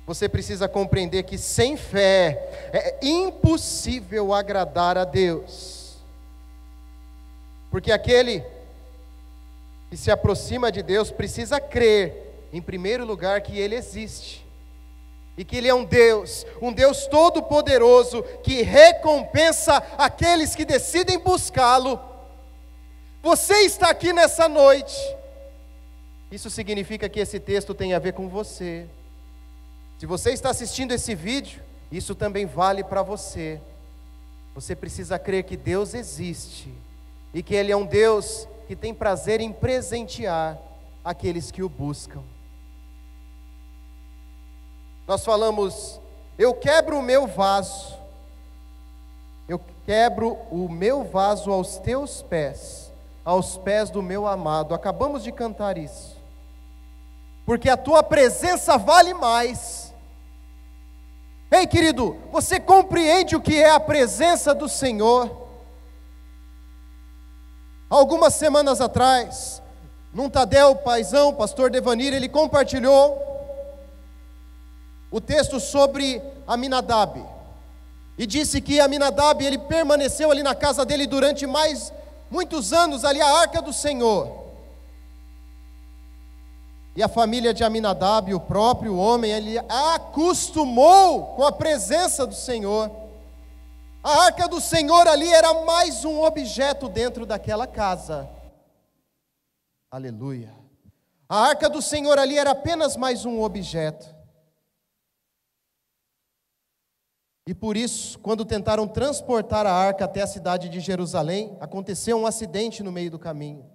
você precisa compreender que sem fé é impossível agradar a Deus. Porque aquele que se aproxima de Deus precisa crer, em primeiro lugar, que Ele existe. E que Ele é um Deus todo-poderoso, que recompensa aqueles que decidem buscá-lo. Você está aqui nessa noite. Isso significa que esse texto tem a ver com você. Se você está assistindo esse vídeo, isso também vale para você. Você precisa crer que Deus existe e que Ele é um Deus que tem prazer em presentear aqueles que o buscam. Nós falamos, eu quebro o meu vaso aos teus pés do meu amado. Acabamos de cantar isso. Porque a tua presença vale mais. Ei, querido, você compreende o que é a presença do Senhor? Algumas semanas atrás, num Tadel Paizão, pastor Devanir, ele compartilhou o texto sobre Aminadab. E disse que Aminadab, ele permaneceu ali na casa dele durante muitos anos, ali a arca do Senhor. E a família de Aminadab, o próprio homem, ele acostumou com a presença do Senhor. A arca do Senhor ali era mais um objeto dentro daquela casa. Aleluia. A arca do Senhor ali era apenas mais um objeto. E por isso, quando tentaram transportar a arca até a cidade de Jerusalém, aconteceu um acidente no meio do caminho.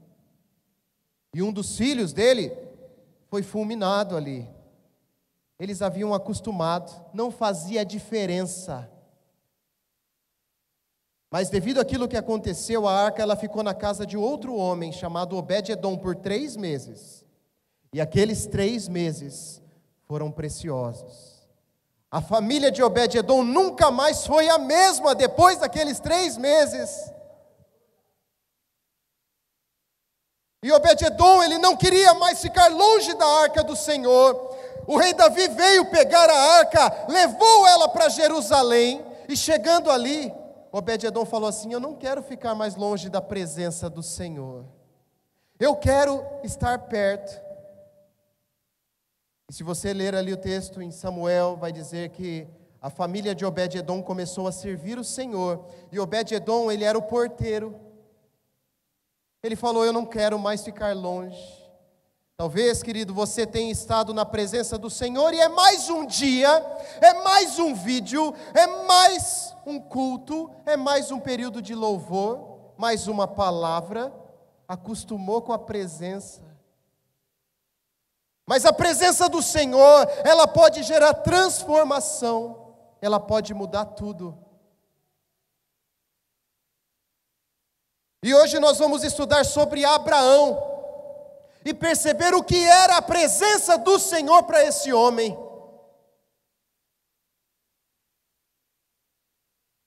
E um dos filhos dele foi fulminado ali. Eles haviam acostumado, não fazia diferença. Mas devido àquilo que aconteceu, a arca ela ficou na casa de outro homem chamado Obed-edom por 3 meses. E aqueles 3 meses foram preciosos. A família de Obed-edom nunca mais foi a mesma depois daqueles 3 meses. E Obed-edom, ele não queria mais ficar longe da arca do Senhor. O rei Davi veio pegar a arca, levou ela para Jerusalém, e chegando ali, Obed-edom falou assim: eu não quero ficar mais longe da presença do Senhor. Eu quero estar perto. E se você ler ali o texto em Samuel, vai dizer que a família de Obed-edom começou a servir o Senhor. E Obed-edom, ele era o porteiro. Ele falou: eu não quero mais ficar longe. Talvez, querido, você tenha estado na presença do Senhor e é mais um dia, é mais um vídeo, é mais um culto, é mais um período de louvor, mais uma palavra. Acostumou com a presença. Mas a presença do Senhor, ela pode gerar transformação, ela pode mudar tudo. E hoje nós vamos estudar sobre Abraão e perceber o que era a presença do Senhor para esse homem.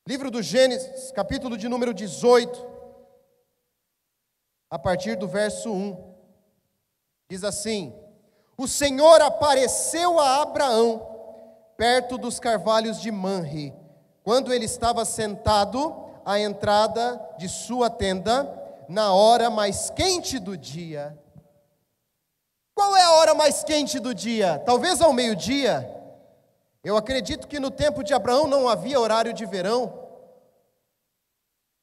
Livro do Gênesis, capítulo de número 18, a partir do verso 1, diz assim: o Senhor apareceu a Abraão perto dos carvalhos de Manre, quando ele estava sentado à entrada de sua tenda, na hora mais quente do dia. Qual é a hora mais quente do dia? Talvez ao meio-dia. Eu acredito que no tempo de Abraão não havia horário de verão.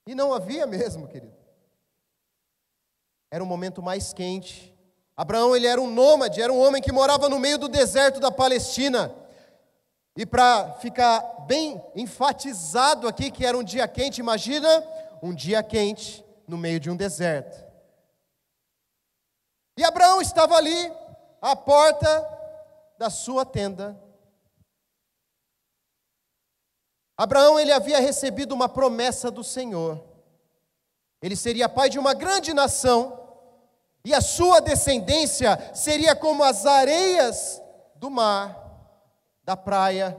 E não havia mesmo, querido. Era o momento mais quente. Abraão, ele era um nômade, era um homem que morava no meio do deserto da Palestina. E para ficar bem enfatizado aqui que era um dia quente, imagina um dia quente no meio de um deserto. E Abraão estava ali, à porta da sua tenda. Abraão, ele havia recebido uma promessa do Senhor. Ele seria pai de uma grande nação, e a sua descendência seria como as areias do mar, da praia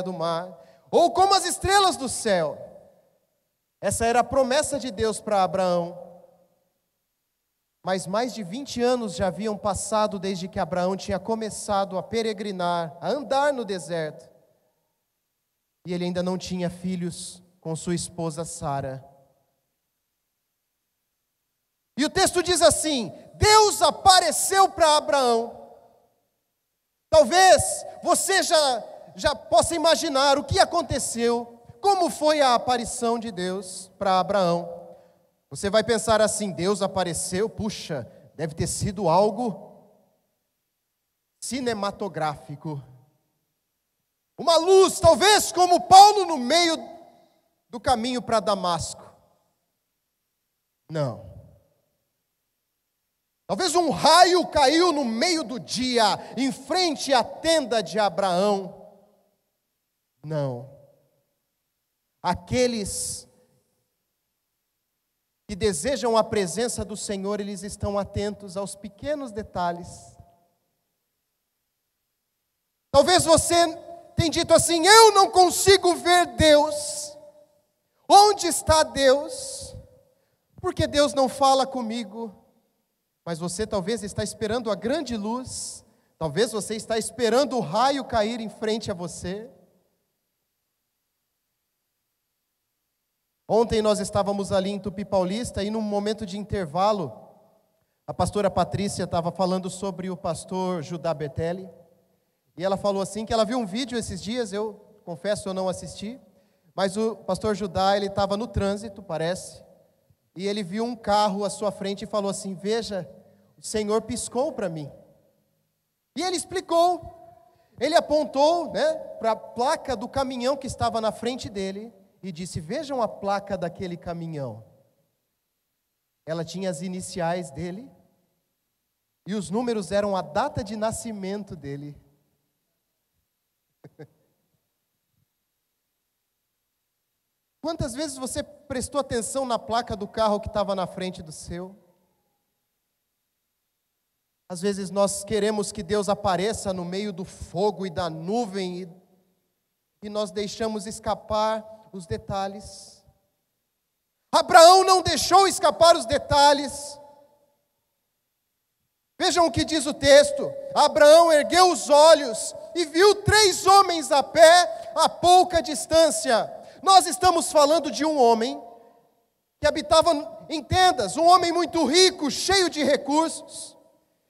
do mar, ou como as estrelas do céu. Essa era a promessa de Deus para Abraão. Mas mais de 20 anos já haviam passado desde que Abraão tinha começado a peregrinar, a andar no deserto. E ele ainda não tinha filhos com sua esposa Sara. E o texto diz assim: Deus apareceu para Abraão. Talvez você já possa imaginar o que aconteceu, como foi a aparição de Deus para Abraão. Você vai pensar assim: Deus apareceu, puxa, deve ter sido algo cinematográfico. Uma luz, talvez como Paulo no meio do caminho para Damasco. Não. Talvez um raio caiu no meio do dia, em frente à tenda de Abraão. Não. Aqueles que desejam a presença do Senhor, eles estão atentos aos pequenos detalhes. Talvez você tenha dito assim: eu não consigo ver Deus. Onde está Deus? Porque Deus não fala comigo. Mas você talvez está esperando a grande luz, talvez você está esperando o raio cair em frente a você. Ontem nós estávamos ali em Tupi Paulista e num momento de intervalo, a pastora Patrícia estava falando sobre o pastor Judá Bertelli, e ela falou assim que ela viu um vídeo esses dias, eu confesso eu não assisti, mas o pastor Judá, ele estava no trânsito, parece, e ele viu um carro à sua frente e falou assim: veja, o Senhor piscou para mim. E ele explicou, ele apontou, para a placa do caminhão que estava na frente dele, e disse: vejam a placa daquele caminhão. Ela tinha as iniciais dele, e os números eram a data de nascimento dele. Quantas vezes você prestou atenção na placa do carro que estava na frente do seu? Às vezes nós queremos que Deus apareça no meio do fogo e da nuvem, e nós deixamos escapar os detalhes. Abraão não deixou escapar os detalhes. Vejam o que diz o texto: Abraão ergueu os olhos e viu 3 homens a pé a pouca distância. Nós estamos falando de um homem que habitava em tendas, um homem muito rico, cheio de recursos.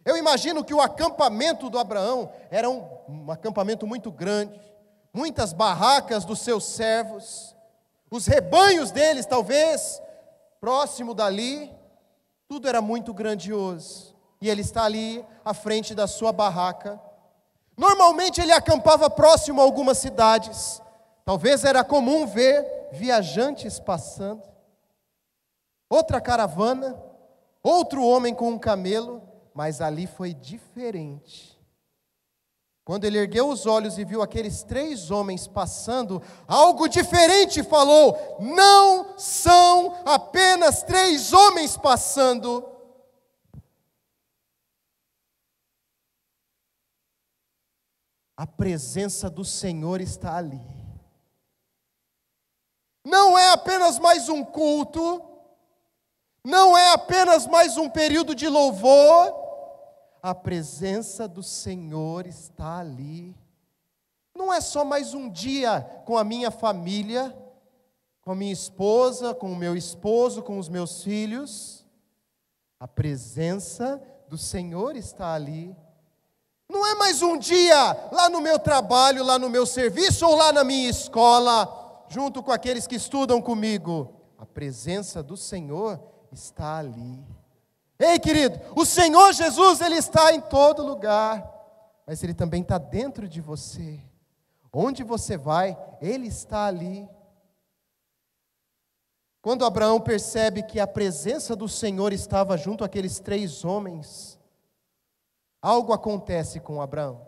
Eu imagino que o acampamento do Abraão era um acampamento muito grande, muitas barracas dos seus servos, os rebanhos deles talvez, próximo dali, tudo era muito grandioso. E ele está ali à frente da sua barraca. Normalmente ele acampava próximo a algumas cidades. Talvez era comum ver viajantes passando. Outra caravana, outro homem com um camelo, mas ali foi diferente. Quando ele ergueu os olhos e viu aqueles 3 homens passando, algo diferente falou: não são apenas 3 homens passando. A presença do Senhor está ali. Não é apenas mais um culto, não é apenas mais um período de louvor. A presença do Senhor está ali. Não é só mais um dia com a minha família, com a minha esposa, com o meu esposo, com os meus filhos. A presença do Senhor está ali. Não é mais um dia lá no meu trabalho, lá no meu serviço ou lá na minha escola, junto com aqueles que estudam comigo. A presença do Senhor está ali. Ei, querido, o Senhor Jesus, Ele está em todo lugar, mas Ele também está dentro de você. Onde você vai, Ele está ali. Quando Abraão percebe que a presença do Senhor estava junto àqueles 3 homens, algo acontece com Abraão.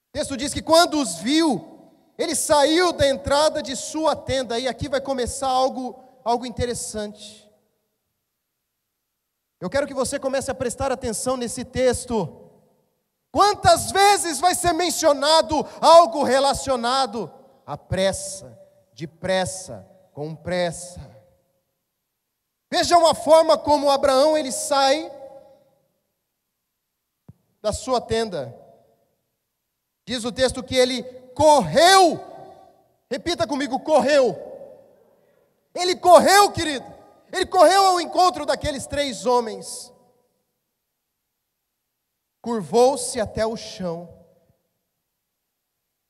O texto diz que quando os viu, ele saiu da entrada de sua tenda, e aqui vai começar algo interessante. Eu quero que você comece a prestar atenção nesse texto. Quantas vezes vai ser mencionado algo relacionado à pressa, depressa, com pressa? Vejam a forma como Abraão ele sai da sua tenda. Diz o texto que ele correu. Repita comigo, correu. Ele correu, querido. Ele correu ao encontro daqueles 3 homens. Curvou-se até o chão.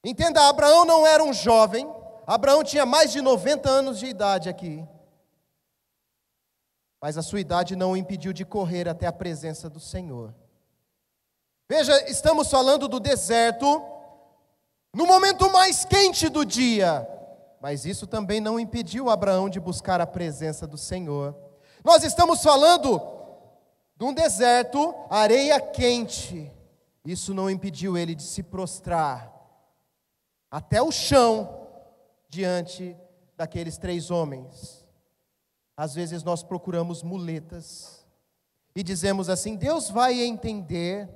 Entenda, Abraão não era um jovem. Abraão tinha mais de 90 anos de idade aqui. Mas a sua idade não o impediu de correr até a presença do Senhor. Veja, estamos falando do deserto, no momento mais quente do dia. Mas isso também não impediu Abraão de buscar a presença do Senhor. Nós estamos falando de um deserto, areia quente. Isso não impediu ele de se prostrar até o chão diante daqueles 3 homens. Às vezes nós procuramos muletas e dizemos assim: Deus vai entender,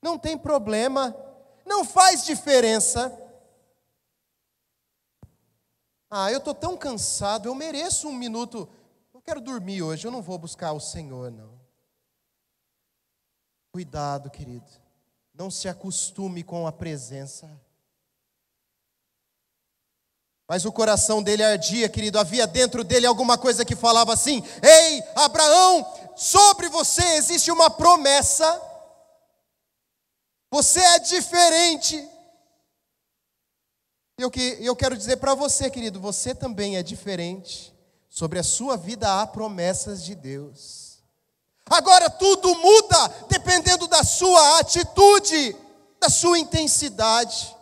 não tem problema, não faz diferença. Eu estou tão cansado, eu mereço um minuto, eu quero dormir hoje, eu não vou buscar o Senhor, não. Cuidado, querido, não se acostume com a presença. Mas o coração dele ardia, querido, havia dentro dele alguma coisa que falava assim: ei, Abraão, sobre você existe uma promessa, você é diferente. E eu quero dizer para você, querido, você também é diferente. Sobre a sua vida há promessas de Deus. Agora tudo muda dependendo da sua atitude, da sua intensidade.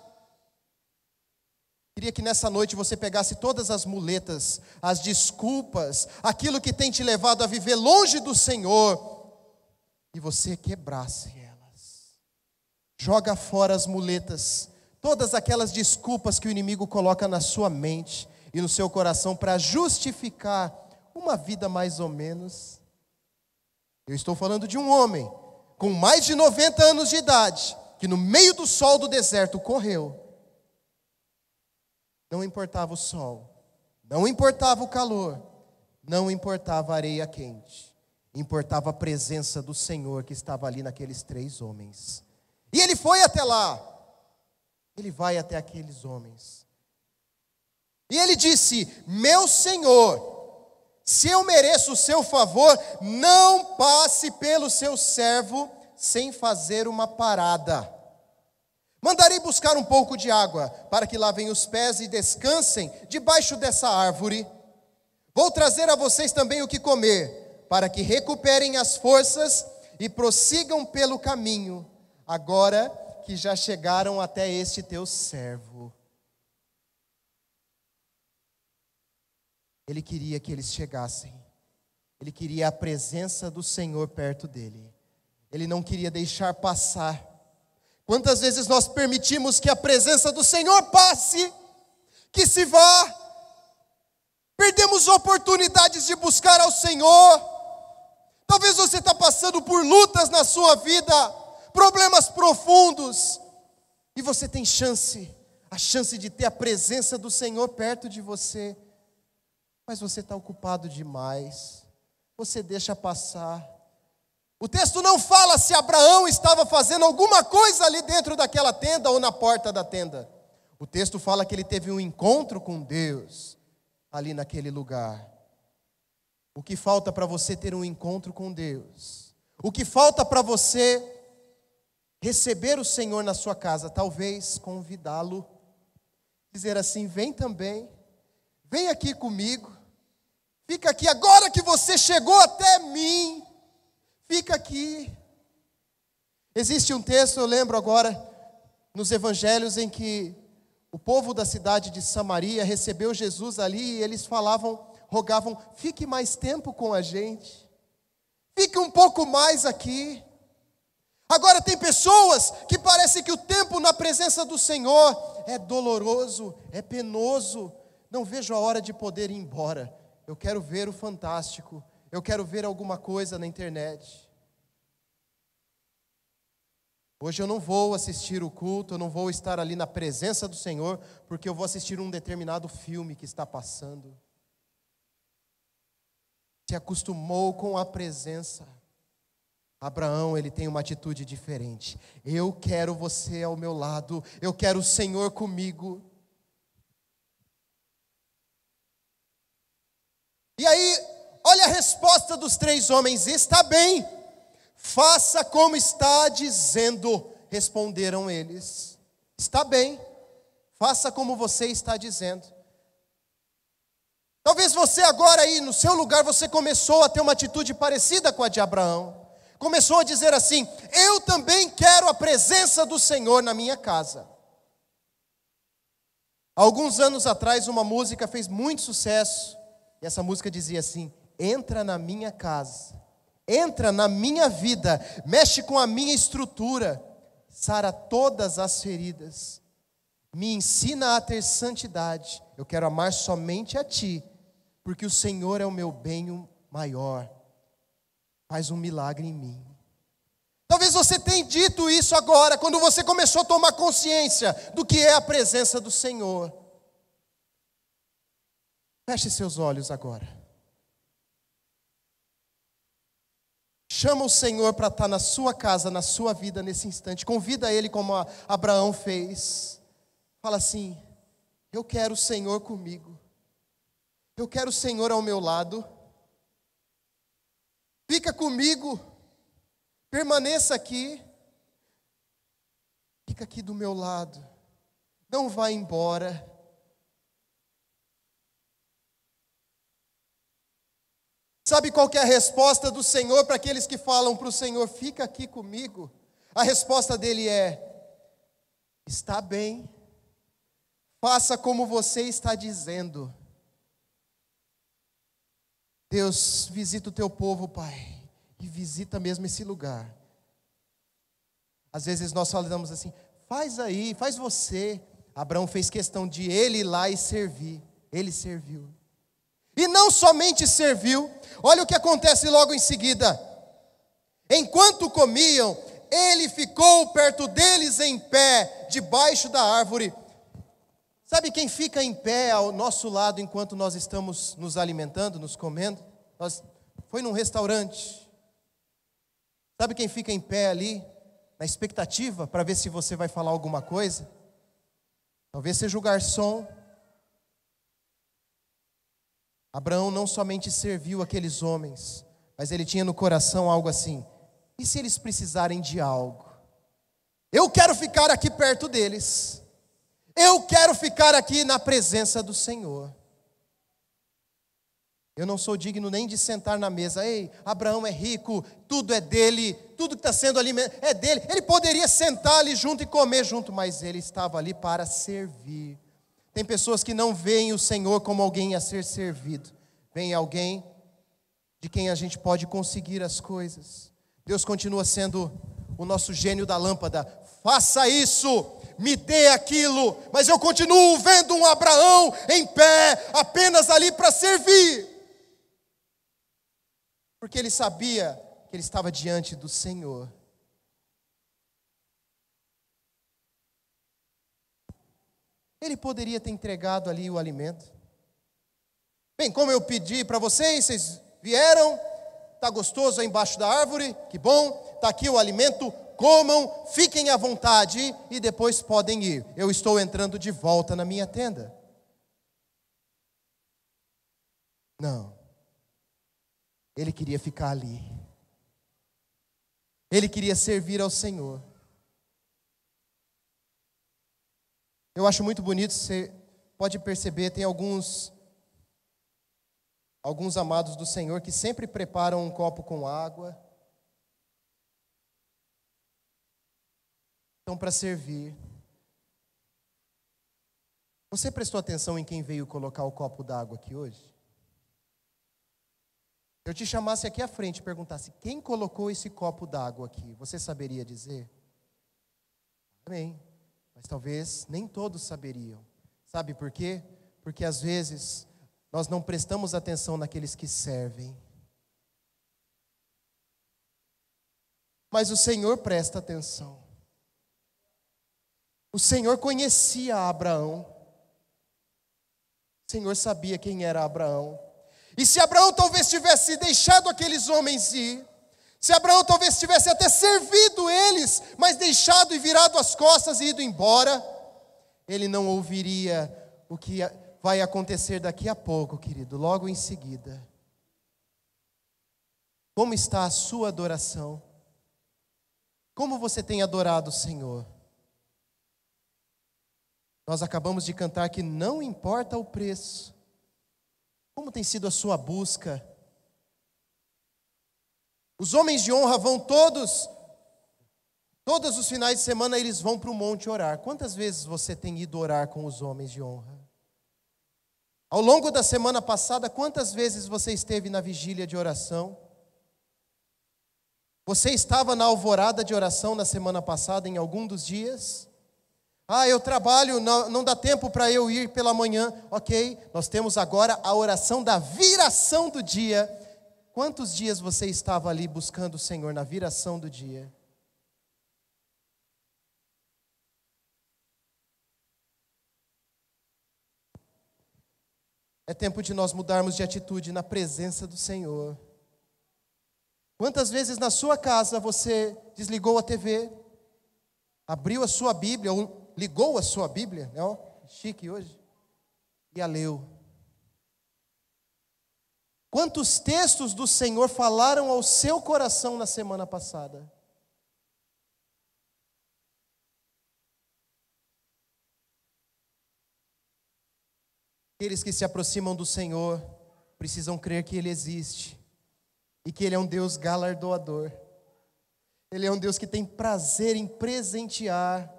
Queria que nessa noite você pegasse todas as muletas, as desculpas, aquilo que tem te levado a viver longe do Senhor, e você quebrasse elas. Joga fora as muletas, todas aquelas desculpas que o inimigo coloca na sua mente e no seu coração para justificar uma vida mais ou menos. Eu estou falando de um homem com mais de 90 anos de idade, que no meio do sol do deserto correu. Não importava o sol, não importava o calor, não importava a areia quente, importava a presença do Senhor que estava ali naqueles 3 homens. E ele foi até lá, ele vai até aqueles homens. E ele disse: meu Senhor, se eu mereço o seu favor, não passe pelo seu servo sem fazer uma parada. Mandarei buscar um pouco de água, para que lavem os pés e descansem debaixo dessa árvore. Vou trazer a vocês também o que comer, para que recuperem as forças e prossigam pelo caminho, agora que já chegaram até este teu servo. Ele queria que eles chegassem. Ele queria a presença do Senhor perto dele. Ele não queria deixar passar. Quantas vezes nós permitimos que a presença do Senhor passe, que se vá? Perdemos oportunidades de buscar ao Senhor. Talvez você está passando por lutas na sua vida, problemas profundos, e você tem a chance de ter a presença do Senhor perto de você, mas você está ocupado demais, você deixa passar. O texto não fala se Abraão estava fazendo alguma coisa ali dentro daquela tenda ou na porta da tenda. O texto fala que ele teve um encontro com Deus ali naquele lugar. O que falta para você ter um encontro com Deus? O que falta para você receber o Senhor na sua casa? Talvez convidá-lo, dizer assim: vem também, vem aqui comigo, fica aqui, agora que você chegou até mim, fica aqui. Existe um texto, eu lembro agora, nos evangelhos, em que o povo da cidade de Samaria recebeu Jesus ali e eles rogavam: fique mais tempo com a gente, fique um pouco mais aqui. Agora tem pessoas que parece que o tempo na presença do Senhor é doloroso, é penoso. Não vejo a hora de poder ir embora. Eu quero ver o fantástico. Eu quero ver alguma coisa na internet. Hoje eu não vou assistir o culto, eu não vou estar ali na presença do Senhor, porque eu vou assistir um determinado filme que está passando. se acostumou com a presença. Abraão, ele tem uma atitude diferente. Eu quero você ao meu lado, eu quero o Senhor comigo. E aí, olha a resposta dos 3 homens: está bem, faça como está dizendo. Responderam eles: está bem, faça como você está dizendo. Talvez você agora aí no seu lugar, você começou a ter uma atitude parecida com a de Abraão. Começou a dizer assim: eu também quero a presença do Senhor na minha casa. Há alguns anos atrás, uma música fez muito sucesso. E essa música dizia assim: entra na minha casa, entra na minha vida, mexe com a minha estrutura, sara todas as feridas, me ensina a ter santidade. Eu quero amar somente a Ti, porque o Senhor é o meu bem maior. Faz um milagre em mim. Talvez você tenha dito isso agora, quando você começou a tomar consciência do que é a presença do Senhor. Feche seus olhos agora. Chama o Senhor para estar na sua casa, na sua vida nesse instante. Convida Ele como Abraão fez. Fala assim: eu quero o Senhor comigo. Eu quero o Senhor ao meu lado. Fica comigo. Permaneça aqui. Fica aqui do meu lado. Não vá embora. Sabe qual que é a resposta do Senhor para aqueles que falam para o Senhor: fica aqui comigo? A resposta dele é: está bem, faça como você está dizendo. Deus, visita o teu povo, Pai, e visita mesmo esse lugar. Às vezes nós falamos assim: faz aí, faz você. Abraão fez questão de ele ir lá e servir. Ele serviu. E não somente serviu, olha o que acontece logo em seguida. Enquanto comiam, ele ficou perto deles em pé, debaixo da árvore. Sabe quem fica em pé ao nosso lado enquanto nós estamos nos alimentando, nos comendo? Foi num restaurante. Sabe quem fica em pé ali, na expectativa, para ver se você vai falar alguma coisa? Talvez seja o garçom. Abraão não somente serviu aqueles homens, mas ele tinha no coração algo assim: e se eles precisarem de algo? Eu quero ficar aqui perto deles. Eu quero ficar aqui na presença do Senhor. Eu não sou digno nem de sentar na mesa. Ei, Abraão é rico, tudo é dele, tudo que está sendo ali é dele. Ele poderia sentar ali junto e comer junto, mas ele estava ali para servir. Tem pessoas que não veem o Senhor como alguém a ser servido. Vem alguém de quem a gente pode conseguir as coisas. Deus continua sendo o nosso gênio da lâmpada. Faça isso, me dê aquilo, mas eu continuo vendo um Abraão em pé, apenas ali para servir. Porque ele sabia que ele estava diante do Senhor. Ele poderia ter entregado ali o alimento. Bem, como eu pedi para vocês vieram, está gostoso aí embaixo da árvore, que bom, está aqui o alimento, comam, fiquem à vontade e depois podem ir. Eu estou entrando de volta na minha tenda. Não. Ele queria ficar ali. Ele queria servir ao Senhor. Eu acho muito bonito, você pode perceber, tem alguns amados do Senhor que sempre preparam um copo com água. Estão para servir. Você prestou atenção em quem veio colocar o copo d'água aqui hoje? Se eu te chamasse aqui à frente e perguntasse: quem colocou esse copo d'água aqui? Você saberia dizer? Amém. Mas talvez nem todos saberiam. Sabe por quê? Porque às vezes nós não prestamos atenção naqueles que servem. Mas o Senhor presta atenção. O Senhor conhecia Abraão. O Senhor sabia quem era Abraão. E se Abraão talvez tivesse deixado aqueles homens ir, se Abraão talvez tivesse até servido eles, mas deixado e virado as costas e ido embora, ele não ouviria o que vai acontecer daqui a pouco, querido, logo em seguida. Como está a sua adoração? Como você tem adorado o Senhor? Nós acabamos de cantar que não importa o preço. Como tem sido a sua busca? Os homens de honra vão todos os finais de semana eles vão para o monte orar. Quantas vezes você tem ido orar com os homens de honra? Ao longo da semana passada, quantas vezes você esteve na vigília de oração? Você estava na alvorada de oração na semana passada, em algum dos dias? Eu trabalho, não dá tempo para eu ir pela manhã. Ok, nós temos agora a oração da viração do dia. Quantos dias você estava ali buscando o Senhor na viração do dia? É tempo de nós mudarmos de atitude na presença do Senhor. Quantas vezes na sua casa você desligou a TV, abriu a sua Bíblia, ou ligou a sua Bíblia, chique hoje, e a leu? Quantos textos do Senhor falaram ao seu coração na semana passada? Aqueles que se aproximam do Senhor precisam crer que Ele existe e que Ele é um Deus galardoador. Ele é um Deus que tem prazer em presentear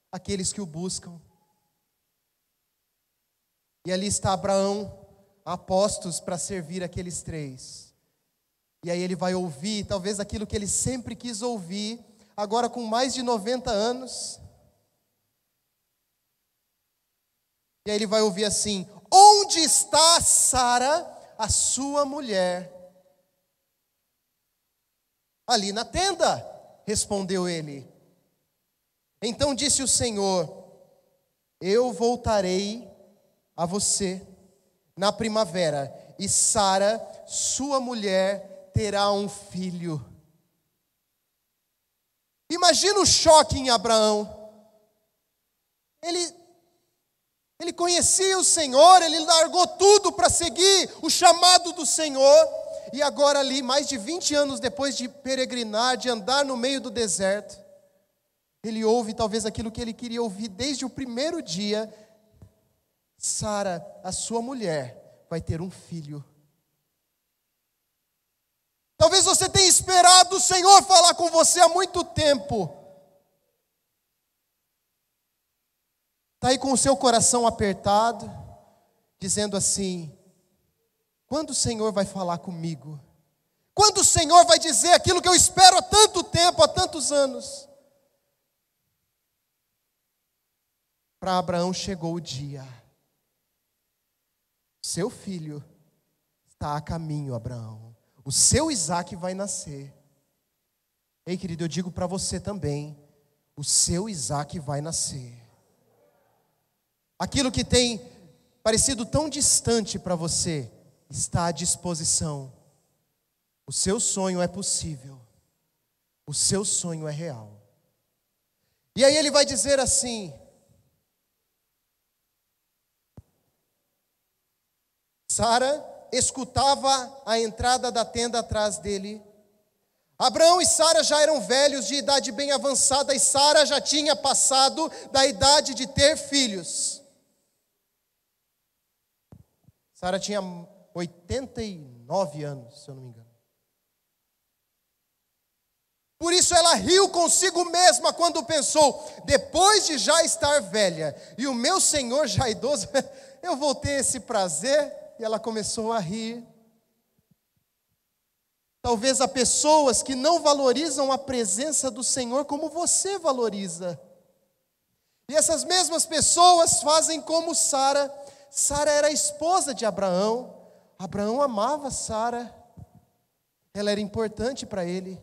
aqueles que o buscam. E ali está Abraão, apostos para servir aqueles três. E aí ele vai ouvir, talvez aquilo que ele sempre quis ouvir, agora com mais de 90 anos. E aí ele vai ouvir assim: onde está Sara, a sua mulher? Ali na tenda, respondeu ele. Então disse o Senhor: eu voltarei a você na primavera, e Sara, sua mulher, terá um filho. Imagina o choque em Abraão. Ele conhecia o Senhor, ele largou tudo para seguir o chamado do Senhor, e agora ali, mais de 20 anos depois de peregrinar, de andar no meio do deserto, ele ouve talvez aquilo que ele queria ouvir desde o primeiro dia: Sara, a sua mulher, vai ter um filho. Talvez você tenha esperado o Senhor falar com você há muito tempo. Está aí com o seu coração apertado, dizendo assim: quando o Senhor vai falar comigo? Quando o Senhor vai dizer aquilo que eu espero há tanto tempo, há tantos anos? Para Abraão chegou o dia. Seu filho está a caminho, Abraão. O seu Isaque vai nascer. Ei, querido, eu digo para você também: o seu Isaque vai nascer. Aquilo que tem parecido tão distante para você está à disposição. O seu sonho é possível. O seu sonho é real. E aí ele vai dizer assim: Sara escutava a entrada da tenda atrás dele. Abraão e Sara já eram velhos, de idade bem avançada, e Sara já tinha passado da idade de ter filhos. Sara tinha 89 anos, se eu não me engano. Por isso ela riu consigo mesma quando pensou: depois de já estar velha e o meu Senhor já idoso, eu vou ter esse prazer? E ela começou a rir. Talvez há pessoas que não valorizam a presença do Senhor como você valoriza. E essas mesmas pessoas fazem como Sara. Sara era a esposa de Abraão. Abraão amava Sara. Ela era importante para ele.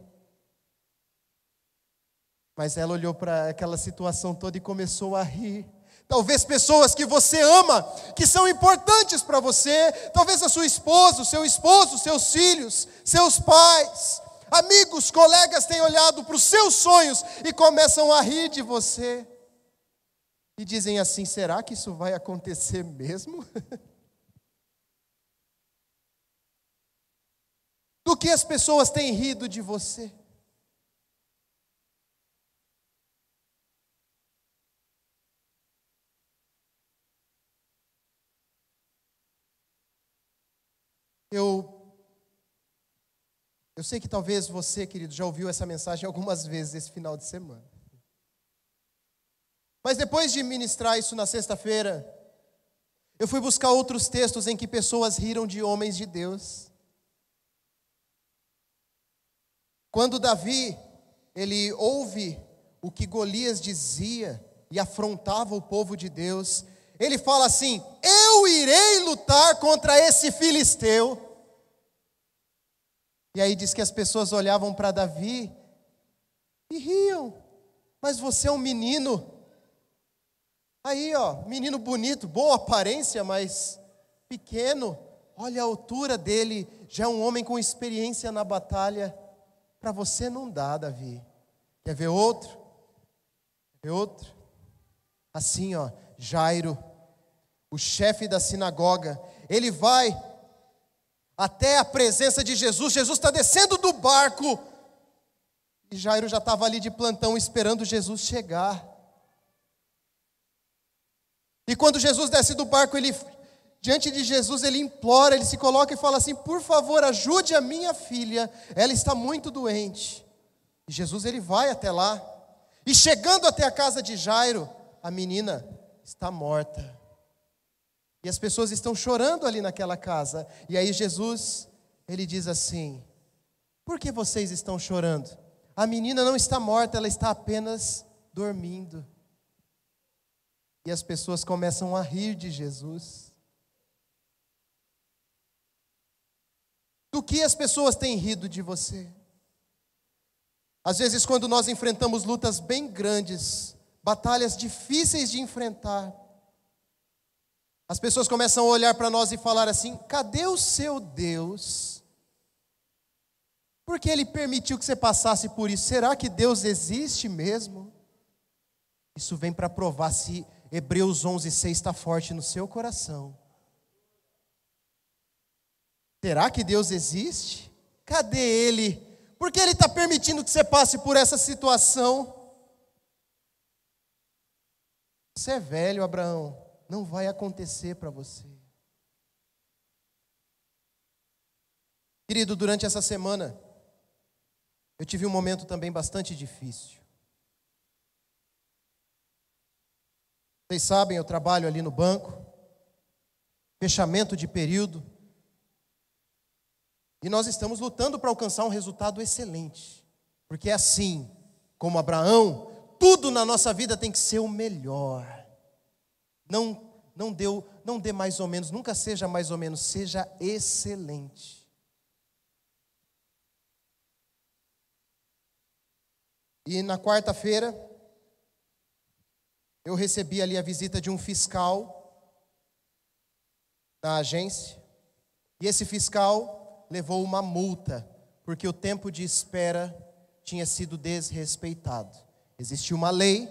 Mas ela olhou para aquela situação toda e começou a rir. Talvez pessoas que você ama, que são importantes para você, talvez a sua esposa, o seu esposo, seus filhos, seus pais, amigos, colegas tenham olhado para os seus sonhos e começam a rir de você. E dizem assim: será que isso vai acontecer mesmo? Do que as pessoas têm rido de você? Eu sei que talvez você, querido, já ouviu essa mensagem algumas vezes esse final de semana. Mas depois de ministrar isso na sexta-feira, eu fui buscar outros textos em que pessoas riram de homens de Deus. Quando Davi, ele ouve o que Golias dizia e afrontava o povo de Deus, ele fala assim: eu irei lutar contra esse filisteu. E aí diz que as pessoas olhavam para Davi e riam. Mas você é um menino. Aí, menino bonito, boa aparência, mas pequeno. Olha a altura dele, já é um homem com experiência na batalha. Para você não dá, Davi. Quer ver outro? Quer ver outro? Assim, Jairo, o chefe da sinagoga, ele vai até a presença de Jesus. Jesus está descendo do barco e Jairo já estava ali de plantão esperando Jesus chegar. E quando Jesus desce do barco, diante de Jesus, ele implora, ele se coloca e fala assim: por favor, ajude a minha filha, ela está muito doente. E Jesus, ele vai até lá, e chegando até a casa de Jairo, a menina está morta. E as pessoas estão chorando ali naquela casa. E aí Jesus, ele diz assim: por que vocês estão chorando? A menina não está morta, ela está apenas dormindo. E as pessoas começam a rir de Jesus. Do que as pessoas têm rido de você? Às vezes, quando nós enfrentamos lutas bem grandes, batalhas difíceis de enfrentar, as pessoas começam a olhar para nós e falar assim: cadê o seu Deus? Por que Ele permitiu que você passasse por isso? Será que Deus existe mesmo? Isso vem para provar se Hebreus 11:6 está forte no seu coração. Será que Deus existe? Cadê Ele? Por que Ele está permitindo que você passe por essa situação? Você é velho, Abraão, não vai acontecer para você. Querido, durante essa semana, eu tive um momento também bastante difícil. Vocês sabem, eu trabalho ali no banco, fechamento de período, e nós estamos lutando para alcançar um resultado excelente, porque é assim, como Abraão, tudo na nossa vida tem que ser o melhor. Não dê mais ou menos, nunca seja mais ou menos, seja excelente. E na quarta-feira, eu recebi ali a visita de um fiscal da agência, e esse fiscal levou uma multa, porque o tempo de espera tinha sido desrespeitado. Existia uma lei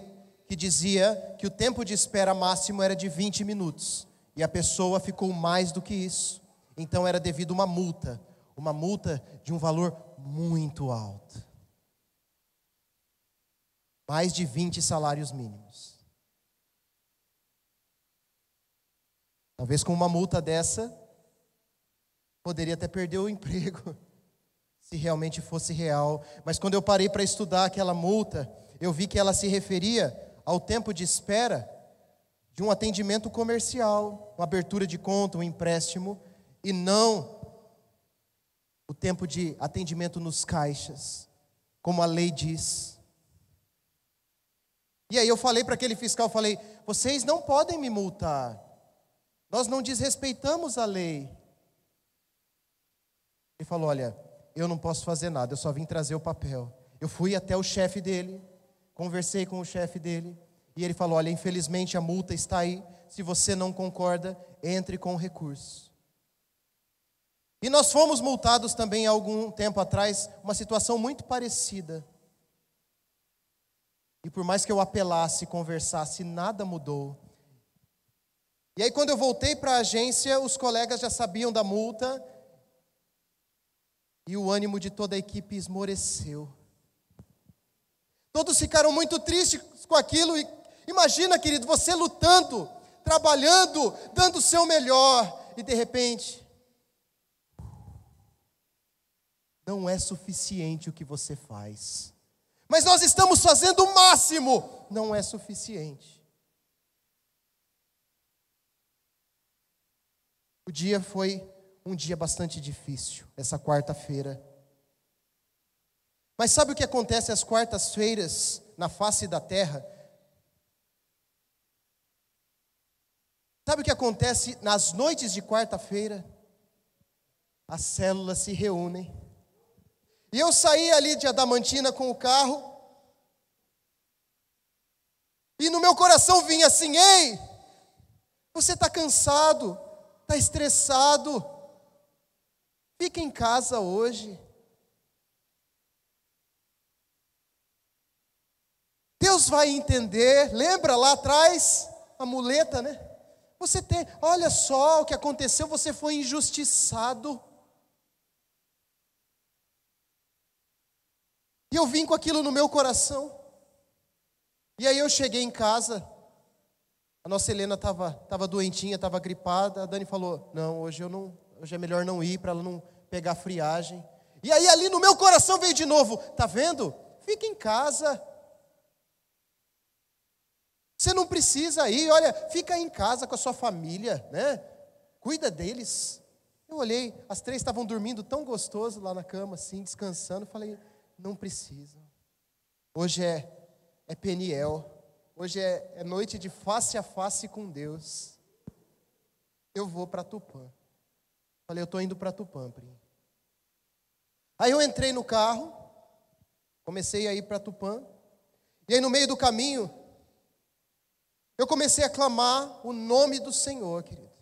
que dizia que o tempo de espera máximo era de 20 minutos, e a pessoa ficou mais do que isso. Então era devido uma multa de um valor muito alto. Mais de 20 salários mínimos. Talvez com uma multa dessa, poderia até perder o emprego, se realmente fosse real. Mas quando eu parei para estudar aquela multa, eu vi que ela se referia ao tempo de espera de um atendimento comercial, uma abertura de conta, um empréstimo, e não o tempo de atendimento nos caixas, como a lei diz. E aí eu falei para aquele fiscal, vocês não podem me multar, nós não desrespeitamos a lei. Ele falou: olha, eu não posso fazer nada, eu só vim trazer o papel. Eu fui até o chefe dele, conversei com o chefe dele, E ele falou: olha, infelizmente a multa está aí, se você não concorda, entre com recurso. E nós fomos multados também há algum tempo atrás, uma situação muito parecida. E por mais que eu apelasse, conversasse, nada mudou. E aí quando eu voltei para a agência, os colegas já sabiam da multa, e o ânimo de toda a equipe esmoreceu. Todos ficaram muito tristes com aquilo. E imagina, querido, você lutando, trabalhando, dando o seu melhor, e de repente, não é suficiente o que você faz. Mas nós estamos fazendo o máximo, não é suficiente. O dia foi um dia bastante difícil, essa quarta-feira. Mas sabe o que acontece às quartas-feiras na face da terra? Sabe o que acontece nas noites de quarta-feira? As células se reúnem. E eu saí ali de Adamantina com o carro, e no meu coração vinha assim: ei, você está cansado, está estressado, fica em casa hoje. Deus vai entender. Lembra lá atrás, a muleta, né? Olha só o que aconteceu, você foi injustiçado. E eu vim com aquilo no meu coração. E aí eu cheguei em casa, a nossa Helena estava doentinha, estava gripada. A Dani falou: não, hoje é melhor não ir, para ela não pegar friagem. E aí ali no meu coração veio de novo: tá vendo? Fica em casa. Você não precisa ir, olha, fica em casa com a sua família, né? Cuida deles. Eu olhei, as 3 estavam dormindo tão gostoso lá na cama, assim, descansando. Falei: não precisa. Hoje é Peniel. Hoje é noite de face a face com Deus. Eu vou para Tupã. Falei: eu estou indo para Tupã, Pri. Aí eu entrei no carro, comecei a ir para Tupã. E aí no meio do caminho, eu comecei a clamar o nome do Senhor, querido.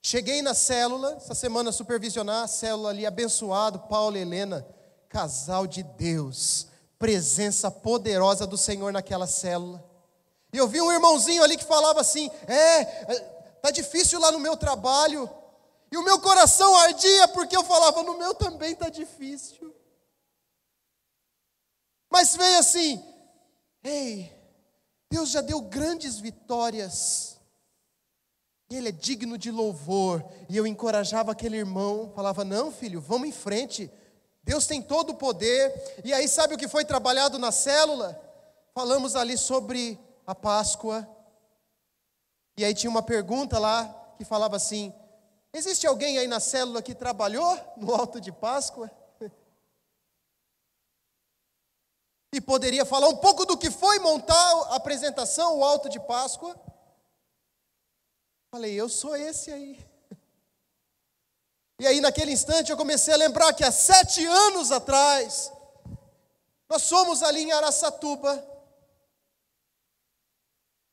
Cheguei na célula, essa semana supervisionar a célula ali, abençoado, Paulo e Helena, casal de Deus, presença poderosa do Senhor naquela célula. E eu vi um irmãozinho ali que falava assim: tá difícil lá no meu trabalho. E o meu coração ardia porque eu falava: no meu também tá difícil. Mas veio assim: ei, Deus já deu grandes vitórias, Ele é digno de louvor. E eu encorajava aquele irmão, falava: não, filho, vamos em frente, Deus tem todo o poder. E aí sabe o que foi trabalhado na célula? Falamos ali sobre a Páscoa. E aí tinha uma pergunta lá, que falava assim: existe alguém aí na célula que trabalhou no alto de Páscoa? E poderia falar um pouco do que foi montar a apresentação, o alto de Páscoa? Falei: eu sou esse aí. E aí naquele instante eu comecei a lembrar que há 7 anos atrás, nós fomos ali em Araçatuba.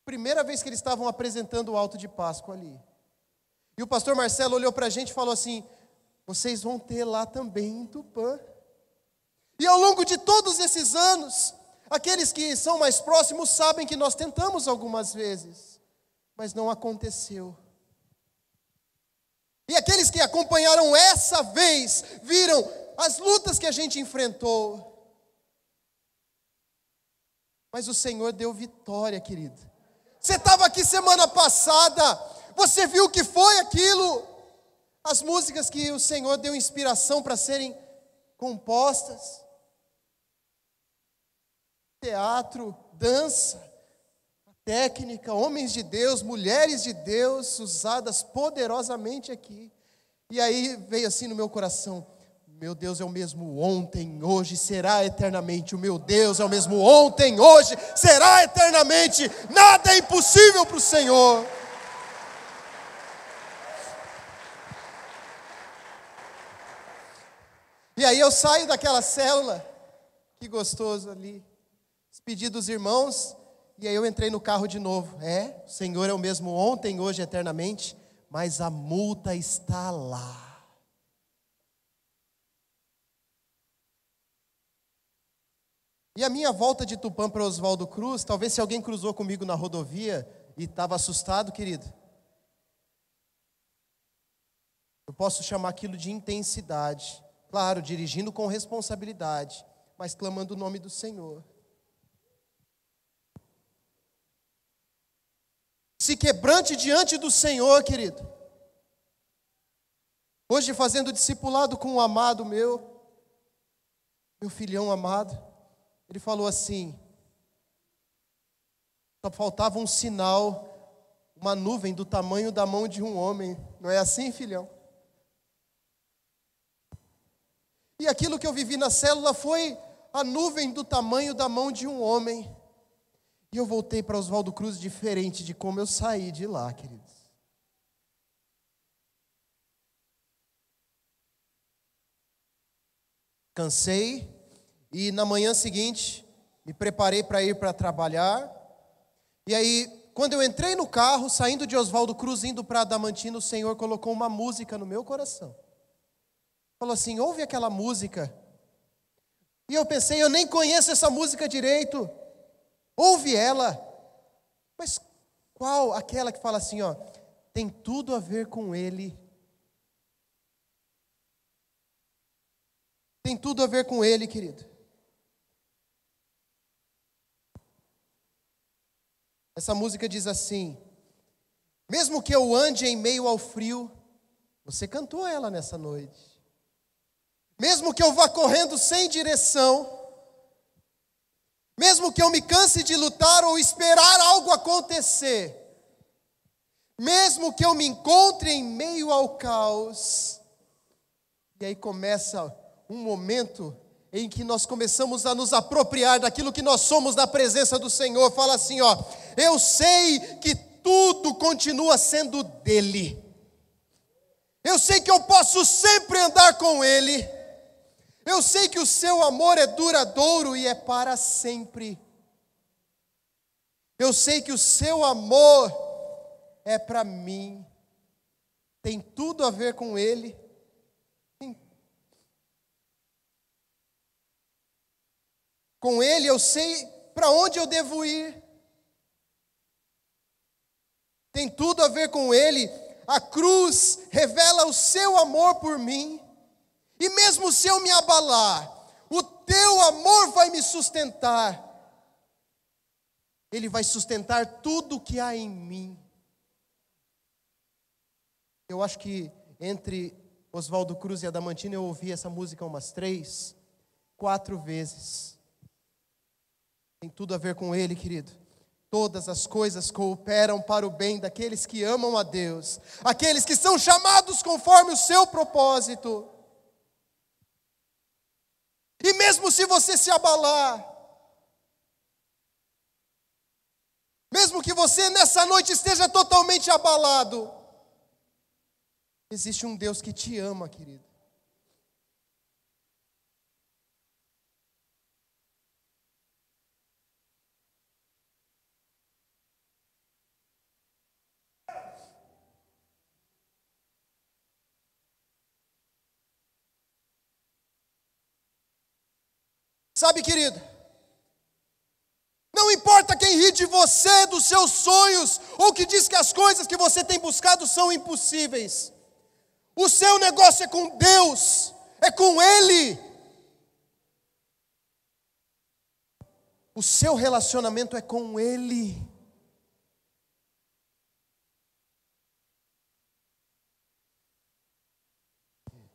Primeira vez que eles estavam apresentando o alto de Páscoa ali. E o pastor Marcelo olhou para a gente e falou assim: vocês vão ter lá também em Tupã. E ao longo de todos esses anos, aqueles que são mais próximos sabem que nós tentamos algumas vezes, mas não aconteceu. E aqueles que acompanharam essa vez, viram as lutas que a gente enfrentou. Mas o Senhor deu vitória, querido. Você estava aqui semana passada, você viu o que foi aquilo? As músicas que o Senhor deu inspiração para serem compostas. Teatro, dança, técnica, homens de Deus, mulheres de Deus, usadas poderosamente aqui. E aí veio assim no meu coração: meu Deus é o mesmo ontem, hoje, será eternamente. O meu Deus é o mesmo ontem, hoje, será eternamente. Nada é impossível para o Senhor. E aí eu saio daquela célula, que gostoso ali, despedi dos irmãos, E aí eu entrei no carro de novo. O Senhor é o mesmo ontem, hoje, eternamente, mas a multa está lá. E a minha volta de Tupã para Oswaldo Cruz, talvez se alguém cruzou comigo na rodovia e estava assustado, querido, eu posso chamar aquilo de intensidade. Claro, dirigindo com responsabilidade, mas clamando o nome do Senhor. Se quebrante diante do Senhor, querido. Hoje fazendo discipulado com um amado meu filhão amado, ele falou assim, só faltava um sinal, uma nuvem do tamanho da mão de um homem. Não é assim, filhão? E aquilo que eu vivi na célula foi a nuvem do tamanho da mão de um homem. E eu voltei para Oswaldo Cruz diferente de como eu saí de lá, queridos. Cansei e na manhã seguinte me preparei para ir para trabalhar. E aí, quando eu entrei no carro, saindo de Oswaldo Cruz, indo para Adamantina, o Senhor colocou uma música no meu coração. Falou assim, ouve aquela música. E eu pensei, eu nem conheço essa música direito. Ouve ela. Mas qual? Aquela que fala assim, ó, tem tudo a ver com Ele. Tem tudo a ver com Ele, querido. Essa música diz assim, mesmo que eu ande em meio ao frio, você cantou ela nessa noite. Mesmo que eu vá correndo sem direção, mesmo que eu me canse de lutar ou esperar algo acontecer, mesmo que eu me encontre em meio ao caos, e aí começa um momento em que nós começamos a nos apropriar daquilo que nós somos na presença do Senhor. Fala assim, ó, eu sei que tudo continua sendo dele. Eu sei que eu posso sempre andar com Ele. Eu sei que o seu amor é duradouro e é para sempre. Eu sei que o seu amor é para mim. Tem tudo a ver com Ele. Com Ele eu sei para onde eu devo ir. Tem tudo a ver com Ele. A cruz revela o seu amor por mim. E mesmo se eu me abalar, o teu amor vai me sustentar. Ele vai sustentar tudo que há em mim. Eu acho que entre Oswaldo Cruz e Adamantina eu ouvi essa música umas 3, 4 vezes. Tem tudo a ver com Ele, querido. Todas as coisas cooperam para o bem daqueles que amam a Deus, aqueles que são chamados conforme o seu propósito. E mesmo se você se abalar, mesmo que você nessa noite esteja totalmente abalado, existe um Deus que te ama, querido. Sabe, querido, não importa quem ri de você, dos seus sonhos, ou que diz que as coisas que você tem buscado são impossíveis. O seu negócio é com Deus, é com Ele. O seu relacionamento é com Ele.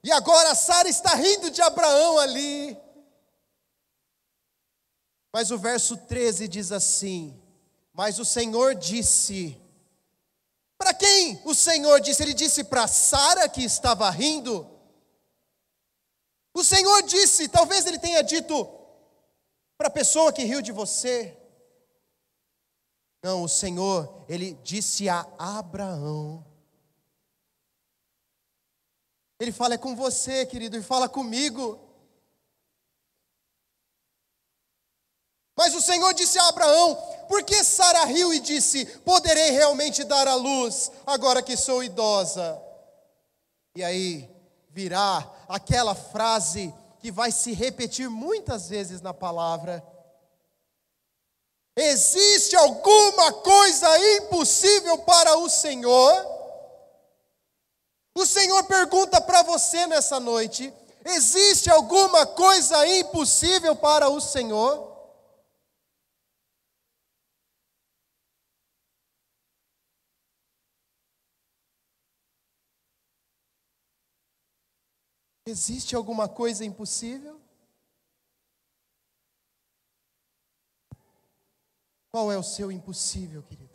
E agora Sara está rindo de Abraão ali. Mas o verso 13 diz assim, mas o Senhor disse, para quem o Senhor disse? Ele disse para Sara que estava rindo. O Senhor disse, talvez ele tenha dito para a pessoa que riu de você. Não, o Senhor, ele disse a Abraão. Ele fala, é com você, querido, e fala comigo. Mas o Senhor disse a Abraão, Por que Sara riu e disse: poderei realmente dar à luz, agora que sou idosa? E aí virá aquela frase que vai se repetir muitas vezes na palavra: existe alguma coisa impossível para o Senhor? O Senhor pergunta para você nessa noite: existe alguma coisa impossível para o Senhor? Existe alguma coisa impossível? Qual é o seu impossível, querido?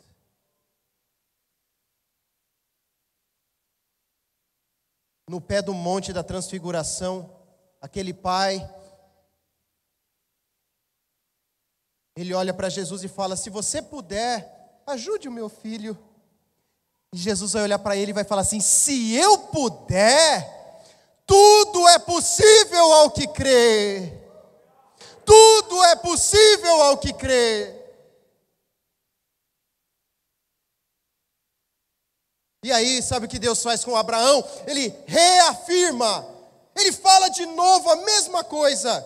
No pé do monte da transfiguração, aquele pai, ele olha para Jesus e fala: se você puder, ajude o meu filho. E Jesus vai olhar para ele e vai falar assim: se eu puder, tudo é possível ao que crê. Tudo é possível ao que crê. E aí, sabe o que Deus faz com Abraão? Ele reafirma, ele fala de novo a mesma coisa: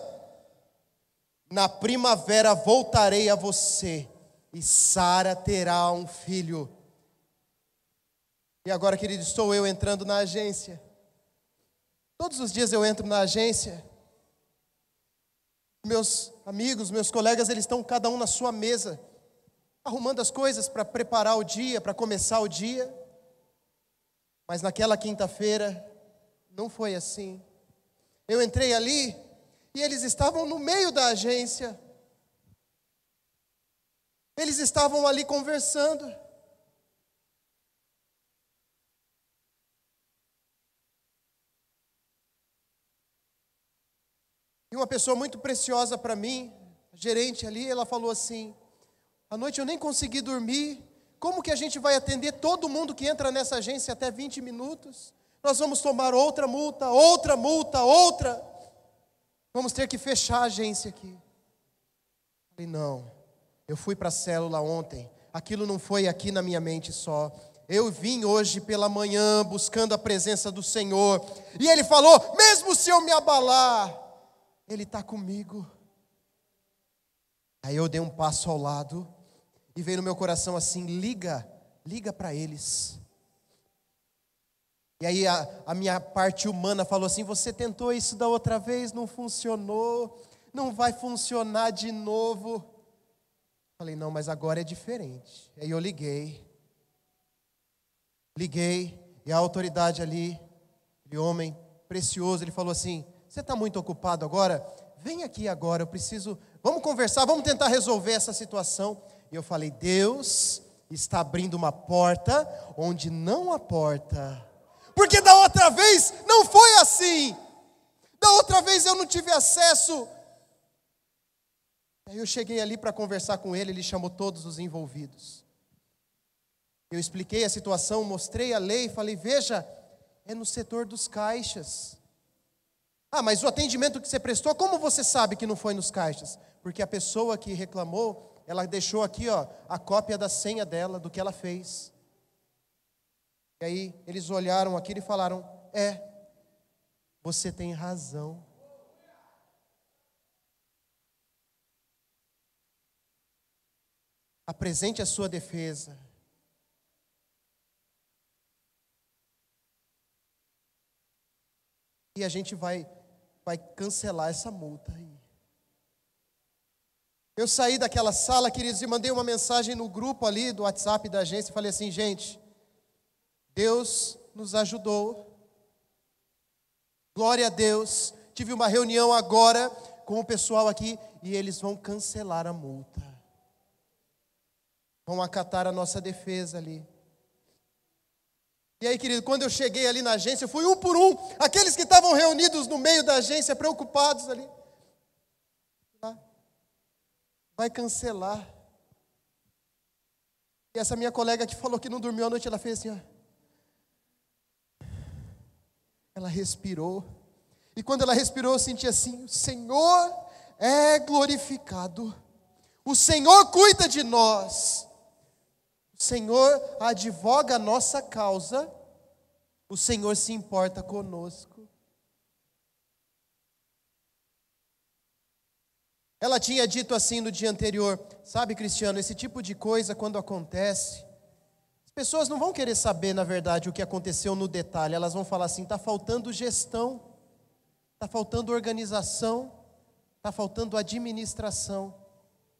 na primavera voltarei a você, e Sara terá um filho. E agora, querido, estou eu entrando na agência. Todos os dias eu entro na agência. Meus amigos, meus colegas, eles estão cada um na sua mesa, arrumando as coisas para preparar o dia, para começar o dia. Mas naquela quinta-feira, não foi assim. Eu entrei ali e eles estavam no meio da agência. Eles estavam ali conversando. E uma pessoa muito preciosa para mim, a gerente ali, ela falou assim: à noite eu nem consegui dormir. Como que a gente vai atender todo mundo que entra nessa agência até 20 minutos? Nós vamos tomar outra multa, outra multa, outra. Vamos ter que fechar a agência aqui. Falei: não, eu fui para a célula ontem. Aquilo não foi aqui na minha mente só. Eu vim hoje pela manhã buscando a presença do Senhor. E Ele falou: mesmo se eu me abalar, Ele está comigo. Aí eu dei um passo ao lado. E veio no meu coração assim: liga para eles. E aí a minha parte humana falou assim: você tentou isso da outra vez, não funcionou, não vai funcionar de novo. Falei: não, mas agora é diferente. Aí eu liguei, e a autoridade ali, aquele homem precioso, ele falou assim: você está muito ocupado agora? Vem aqui agora, vamos conversar, vamos tentar resolver essa situação. E eu falei: Deus está abrindo uma porta onde não há porta. Porque da outra vez não foi assim. Da outra vez eu não tive acesso. Aí eu cheguei ali para conversar com ele chamou todos os envolvidos. Eu expliquei a situação, mostrei a lei, falei: veja, é no setor dos caixas. Ah, mas o atendimento que você prestou, como você sabe que não foi nos caixas? Porque a pessoa que reclamou, ela deixou aqui, a cópia da senha dela, do que ela fez. E aí eles olharam aquilo e falaram: você tem razão. Apresente a sua defesa. E a gente vai cancelar essa multa aí. Eu saí daquela sala, queridos, e mandei uma mensagem no grupo ali do WhatsApp da agência. Falei assim: gente, Deus nos ajudou. Glória a Deus. Tive uma reunião agora com o pessoal aqui e eles vão cancelar a multa. Vão acatar a nossa defesa ali. E aí, querido, quando eu cheguei ali na agência, eu fui um por um, aqueles que estavam reunidos no meio da agência, preocupados ali. Vai cancelar. E essa minha colega que falou que não dormiu a noite, ela fez assim, ela respirou. E quando ela respirou, eu senti assim: o Senhor é glorificado. O Senhor cuida de nós. O Senhor advoga a nossa causa. O Senhor se importa conosco. Ela tinha dito assim no dia anterior: sabe, Cristiano, esse tipo de coisa quando acontece, as pessoas não vão querer saber, na verdade, o que aconteceu no detalhe. Elas vão falar assim: está faltando gestão, está faltando organização, está faltando administração.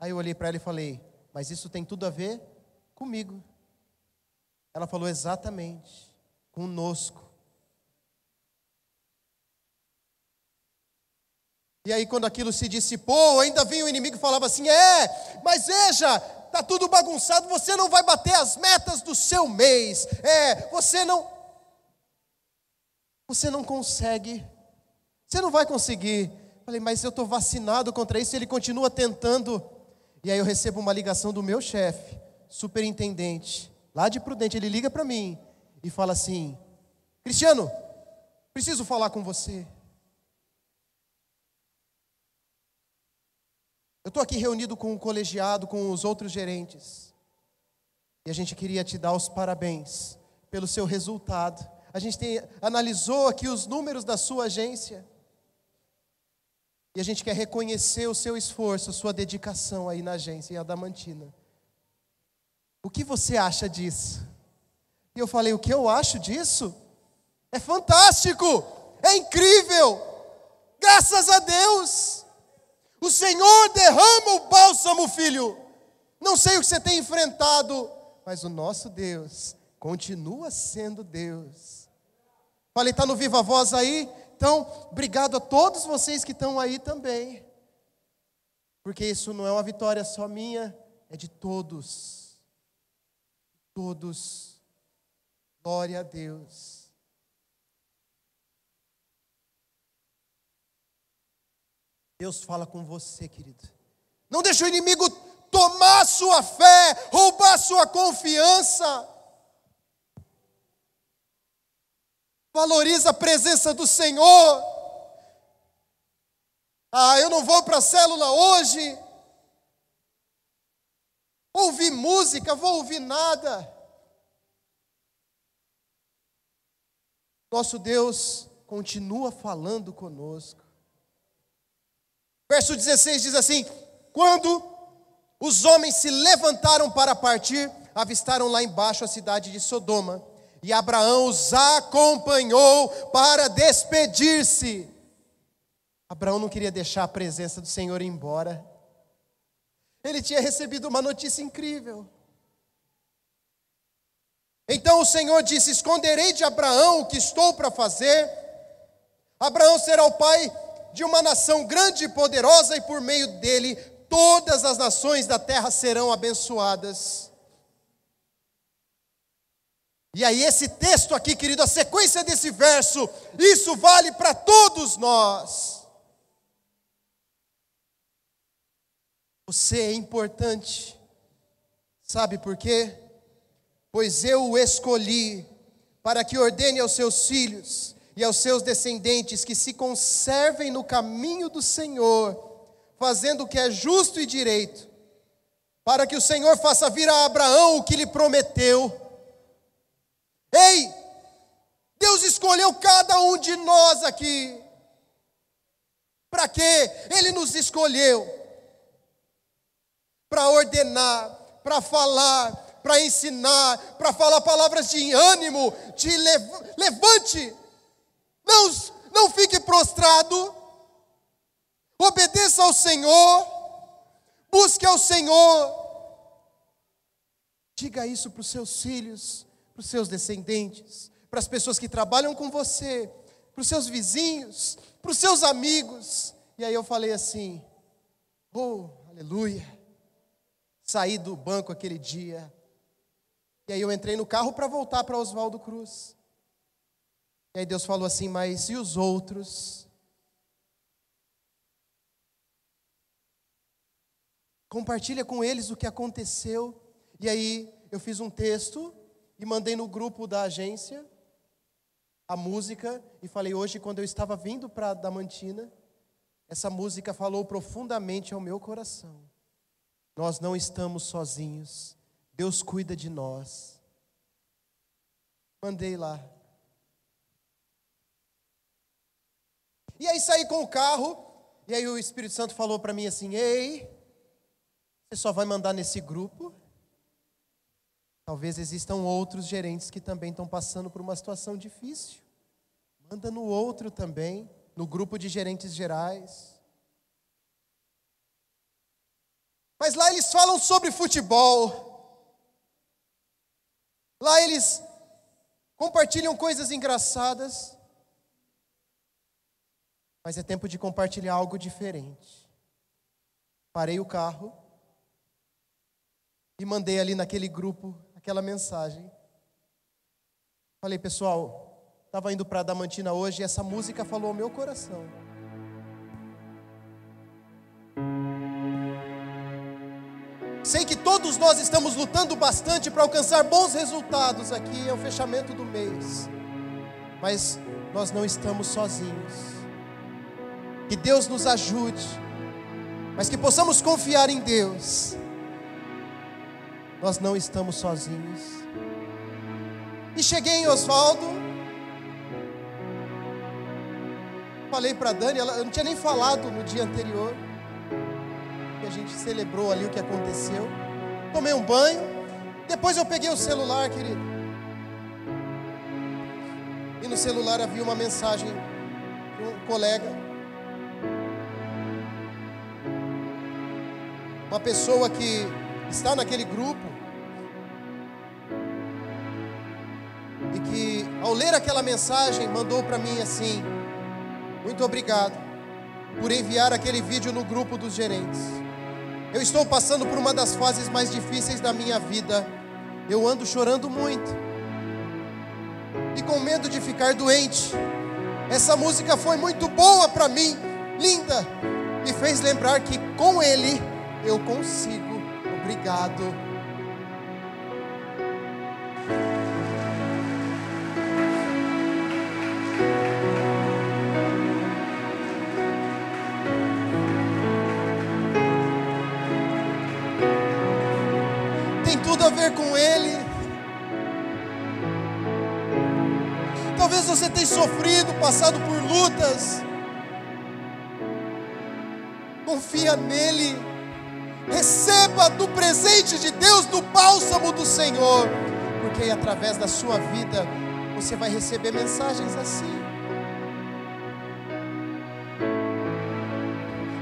Aí eu olhei para ela e falei: mas isso tem tudo a ver comigo. Ela falou: exatamente, conosco. E aí quando aquilo se dissipou, ainda vinha o inimigo e falava assim: mas veja, está tudo bagunçado, você não vai bater as metas do seu mês, você não consegue, você não vai conseguir. Falei: mas eu estou vacinado contra isso. E ele continua tentando. E aí eu recebo uma ligação do meu chefe, superintendente, lá de Prudente. Ele liga para mim e fala assim: Cristiano, preciso falar com você. Eu estou aqui reunido com o colegiado, com os outros gerentes. E a gente queria te dar os parabéns pelo seu resultado. A gente analisou aqui os números da sua agência. E a gente quer reconhecer o seu esforço, a sua dedicação aí na agência, em Adamantina. O que você acha disso? E eu falei: o que eu acho disso? É fantástico! É incrível! Graças a Deus! O Senhor derrama o bálsamo, filho. Não sei o que você tem enfrentado, mas o nosso Deus continua sendo Deus. Falei: está no Viva Voz aí? Então, obrigado a todos vocês que estão aí também. Porque isso não é uma vitória só minha, é de todos. Todos. Glória a Deus. Deus fala com você, querido. Não deixe o inimigo tomar sua fé, roubar sua confiança. Valoriza a presença do Senhor. Eu não vou para a célula hoje. Ouvir música, vou ouvir nada. Nosso Deus continua falando conosco. Verso 16 diz assim: quando os homens se levantaram para partir, avistaram lá embaixo a cidade de Sodoma, e Abraão os acompanhou para despedir-se. Abraão não queria deixar a presença do Senhor ir embora. Ele tinha recebido uma notícia incrível. Então o Senhor disse: esconderei de Abraão o que estou para fazer. Abraão será o pai de uma nação grande e poderosa, e por meio dele todas as nações da terra serão abençoadas. E aí esse texto aqui, querido, a sequência desse verso, isso vale para todos nós. Você é importante. Sabe por quê? Pois eu o escolhi para que ordene aos seus filhos e aos seus descendentes que se conservem no caminho do Senhor, fazendo o que é justo e direito, para que o Senhor faça vir a Abraão o que lhe prometeu. Ei, Deus escolheu cada um de nós aqui. Para quê? Ele nos escolheu para ordenar, para falar, para ensinar, para falar palavras de ânimo, de levante. Não fique prostrado. Obedeça ao Senhor. Busque ao Senhor. Diga isso para os seus filhos, para os seus descendentes, para as pessoas que trabalham com você, para os seus vizinhos, para os seus amigos. E aí eu falei assim: aleluia. Saí do banco aquele dia. E aí eu entrei no carro para voltar para Oswaldo Cruz. E aí Deus falou assim: mas e os outros? Compartilha com eles o que aconteceu. E aí eu fiz um texto e mandei no grupo da agência a música. E falei: hoje, quando eu estava vindo para Adamantina, essa música falou profundamente ao meu coração. nós não estamos sozinhos. Deus cuida de nós. Mandei lá. E aí saí com o carro, e aí o Espírito Santo falou para mim assim: ei, você só vai mandar nesse grupo? Talvez existam outros gerentes que também estão passando por uma situação difícil. Manda no outro também, no grupo de gerentes gerais. Mas lá eles falam sobre futebol. Lá eles compartilham coisas engraçadas. Mas é tempo de compartilhar algo diferente. Parei o carro e mandei ali naquele grupo aquela mensagem. Falei: pessoal, estava indo para Adamantina hoje e essa música falou ao meu coração. Sei que todos nós estamos lutando bastante para alcançar bons resultados aqui, é o fechamento do mês. Mas nós não estamos sozinhos. Que Deus nos ajude, mas que possamos confiar em Deus. Nós não estamos sozinhos. E cheguei em Osvaldo. Falei para a Dani, eu não tinha nem falado no dia anterior. Que a gente celebrou ali o que aconteceu. Tomei um banho. Depois eu peguei o celular, querido. E no celular havia uma mensagem de um colega. Uma pessoa que está naquele grupo e que, ao ler aquela mensagem, mandou para mim assim: muito obrigado por enviar aquele vídeo no grupo dos gerentes. Eu estou passando por uma das fases mais difíceis da minha vida. Eu ando chorando muito e com medo de ficar doente. Essa música foi muito boa para mim, linda. Me fez lembrar que com ele eu consigo. Obrigado. Tem tudo a ver com ele. Talvez você tenha sofrido, passado por lutas. Confia nele. Receba do presente de Deus, do bálsamo do Senhor, porque aí, através da sua vida, você vai receber mensagens assim.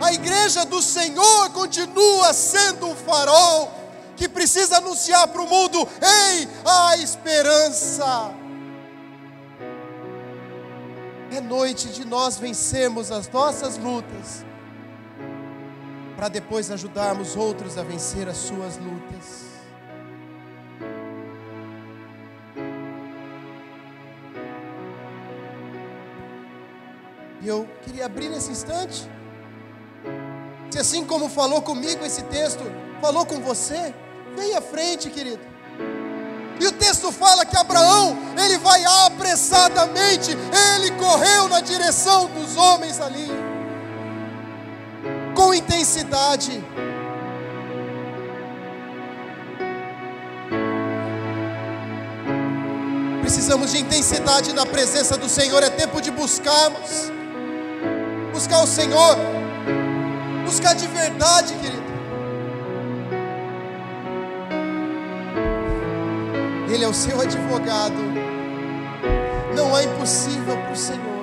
A igreja do Senhor continua sendo um farol que precisa anunciar para o mundo: ei, há esperança. É noite de nós vencermos as nossas lutas, para depois ajudarmos outros a vencer as suas lutas. E eu queria abrir nesse instante. Se assim como falou comigo esse texto, falou com você, vem à frente, querido. E o texto fala que Abraão, ele vai apressadamente, ele correu na direção dos homens ali, com intensidade. Precisamos de intensidade na presença do Senhor. É tempo de buscarmos, buscar o Senhor, buscar de verdade, querido. Ele é o seu advogado. Não há impossível para o Senhor.